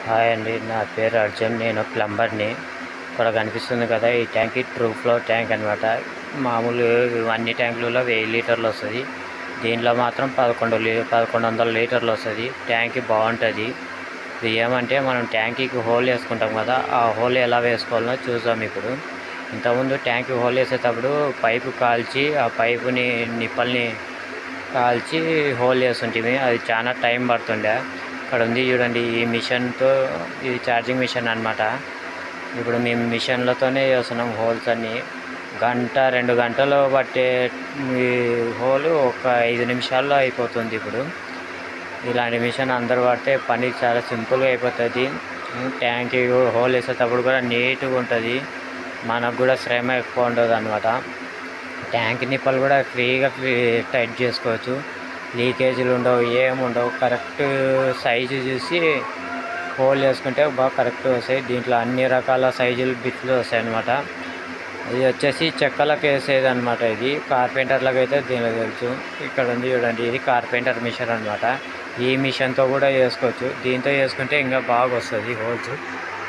Hi అండి, నా పేరు అర్జున్. నేను ప్లంబర్ని. ఇక్కడ కనిపిస్తుంది కదా, ఈ ట్యాంక్ ట్రూ ఫ్లో ట్యాంక్ అనమాట. మామూలు అన్ని ట్యాంకులలో 1000 లీటర్లు వస్తుంది. దీనిలో మాత్రం 1100 లీటర్లు వస్తుంది. ట్యాంక్ బాగుంటుంది. ఇది ఏమంటే మనం ట్యాంకీకి హోల్ వేసుకుంటాం కదా, ఆ హోల్ ఎలా వేసుకోవాలో చూసాం ఇప్పుడు. ఇంతకుముందు ట్యాంక్కి హోల్ వేసేటప్పుడు పైపు కాల్చి ఆ పైపుని నిప్పల్ని కాల్చి హోల్ వేస్తుంటే అది చాలా టైం పడుతుండే. ఇక్కడ ఉంది చూడండి, ఈ మిషన్తో, ఇది ఛార్జింగ్ మిషన్ అనమాట. ఇప్పుడు మేము మిషన్లతోనే చేస్తున్నాం హోల్స్ అన్నీ. 1-2 గంటలు పట్టే ఈ హోలు ఒక 5 నిమిషాల్లో అయిపోతుంది. ఇప్పుడు ఇలాంటి మిషన్ అందరు పడితే పని చాలా సింపుల్గా అయిపోతుంది. ట్యాంక్ హోల్ వేసేటప్పుడు కూడా నీట్గా ఉంటుంది. మనకు కూడా శ్రమ ఎక్కువ ఉండదు అనమాట. ట్యాంక్ నిప్పలు కూడా ఫ్రీగా టైట్ చేసుకోవచ్చు. లీకేజీలు ఉండవు, ఏముండవు. కరెక్ట్ సైజు చూసి హోల్ వేసుకుంటే బాగా కరెక్ట్ వస్తాయి. దీంట్లో అన్ని రకాల సైజులు బిట్లు వస్తాయి అన్నమాట. ఇది వచ్చేసి చెక్కలకు వేసేది అనమాట. ఇది కార్పెంటర్లకు అయితే దీనిలో తెలుసు. ఇక్కడ ఉంది చూడండి, ఇది కార్పెంటర్ మిషన్ అనమాట. ఈ మిషన్తో కూడా వేసుకోవచ్చు. దీంతో వేసుకుంటే ఇంకా బాగా వస్తుంది హోల్స్.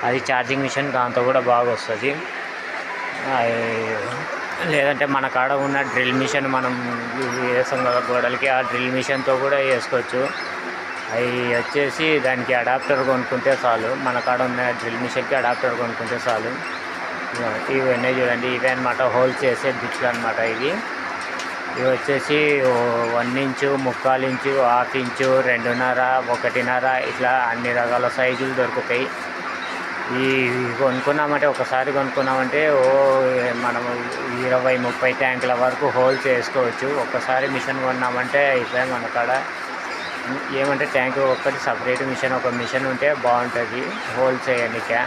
అది ఛార్జింగ్ మిషన్, దాంతో కూడా బాగా వస్తుంది. లేదంటే మన కాడ ఉన్న డ్రిల్ మిషన్ మనం వేసాం కదా గోడలకి, ఆ డ్రిల్ మిషన్తో కూడా వేసుకోవచ్చు. అవి వచ్చేసి దానికి అడాప్టర్ కొనుక్కుంటే చాలు. మన కాడ ఉన్న డ్రిల్ మిషన్కి అడాప్టర్ కొనుక్కుంటే చాలు. ఇవన్నీ చూడండి, ఇవే అనమాట హోల్స్ చేసే బిట్లు అనమాట. ఇవి వచ్చేసి 1 ఇంచు, 3/4 ఇంచు, 1/2 ఇంచు, 2.5, 1.5 ఇట్లా అన్ని రకాల సైజులు దొరుకుతాయి. ఈ కొనుక్కున్నామంటే, ఒకసారి కొనుక్కున్నామంటే మనము 20-30 ట్యాంకుల వరకు హోల్స్ వేసుకోవచ్చు. ఒక్కసారి మిషన్ కొన్నామంటే ఇదే మన కాడ. ఏమంటే ట్యాంకు ఒక్కటి సపరేట్ మిషన్, ఒక మిషన్ ఉంటే బాగుంటుంది హోల్స్ వేయడానికి.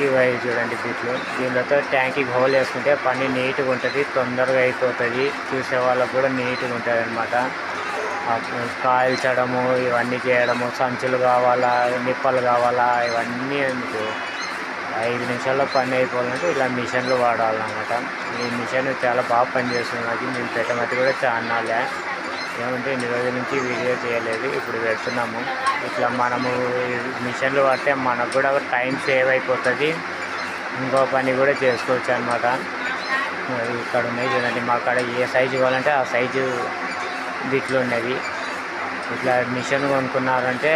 ఇవి చూడండి బిట్లు. దీనితో ట్యాంక్కి హోల్ వేసుకుంటే పని నీట్గా ఉంటుంది, తొందరగా అయిపోతుంది. చూసే వాళ్ళకు కూడా నీట్గా ఉంటుంది అనమాట. కాల్చడము, ఇవన్నీ చేయడము, సంచులు కావాలా, నిప్పలు కావాలా, ఇవన్నీ మీకు 5 నిమిషాల్లో పని అయిపోవాలంటే ఇలా మిషన్లు వాడాలన్నమాట. ఈ మిషన్ చాలా బాగా పనిచేస్తున్నది. మేము పెట్టమతి కూడా చాలాలే. ఏమంటే ఇన్ని రోజుల నుంచి వీడియో చేయలేదు, ఇప్పుడు పెడుతున్నాము. ఇట్లా మనము మిషన్లు వాడితే మనకు కూడా టైం సేవ్ అయిపోతుంది, ఇంకో పని కూడా చేసుకోవచ్చు అనమాట. ఇక్కడ ఉన్నాయి చూడండి, మా కాడ ఏ సైజు కావాలంటే ఆ సైజు బిట్లు ఉన్నవి. ఇట్లా మిషన్ కొనుక్కున్నారంటే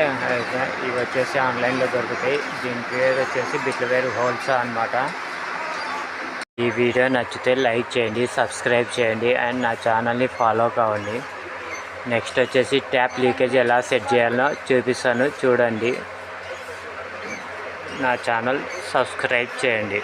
ఇవి వచ్చేసి ఆన్లైన్లో దొరుకుతాయి. దీని పేరు వచ్చేసి బిట్ల వేరు హోల్స్ అనమాట. ఈ వీడియో నచ్చితే లైక్ చేయండి, సబ్స్క్రైబ్ చేయండి, అండ్ నా ఛానల్ని ఫాలో కావండి. నెక్స్ట్ వచ్చేసి ట్యాప్ లీకేజ్ ఎలా సెట్ చేయాలో చూపిస్తాను, చూడండి. నా ఛానల్ సబ్స్క్రైబ్ చేయండి.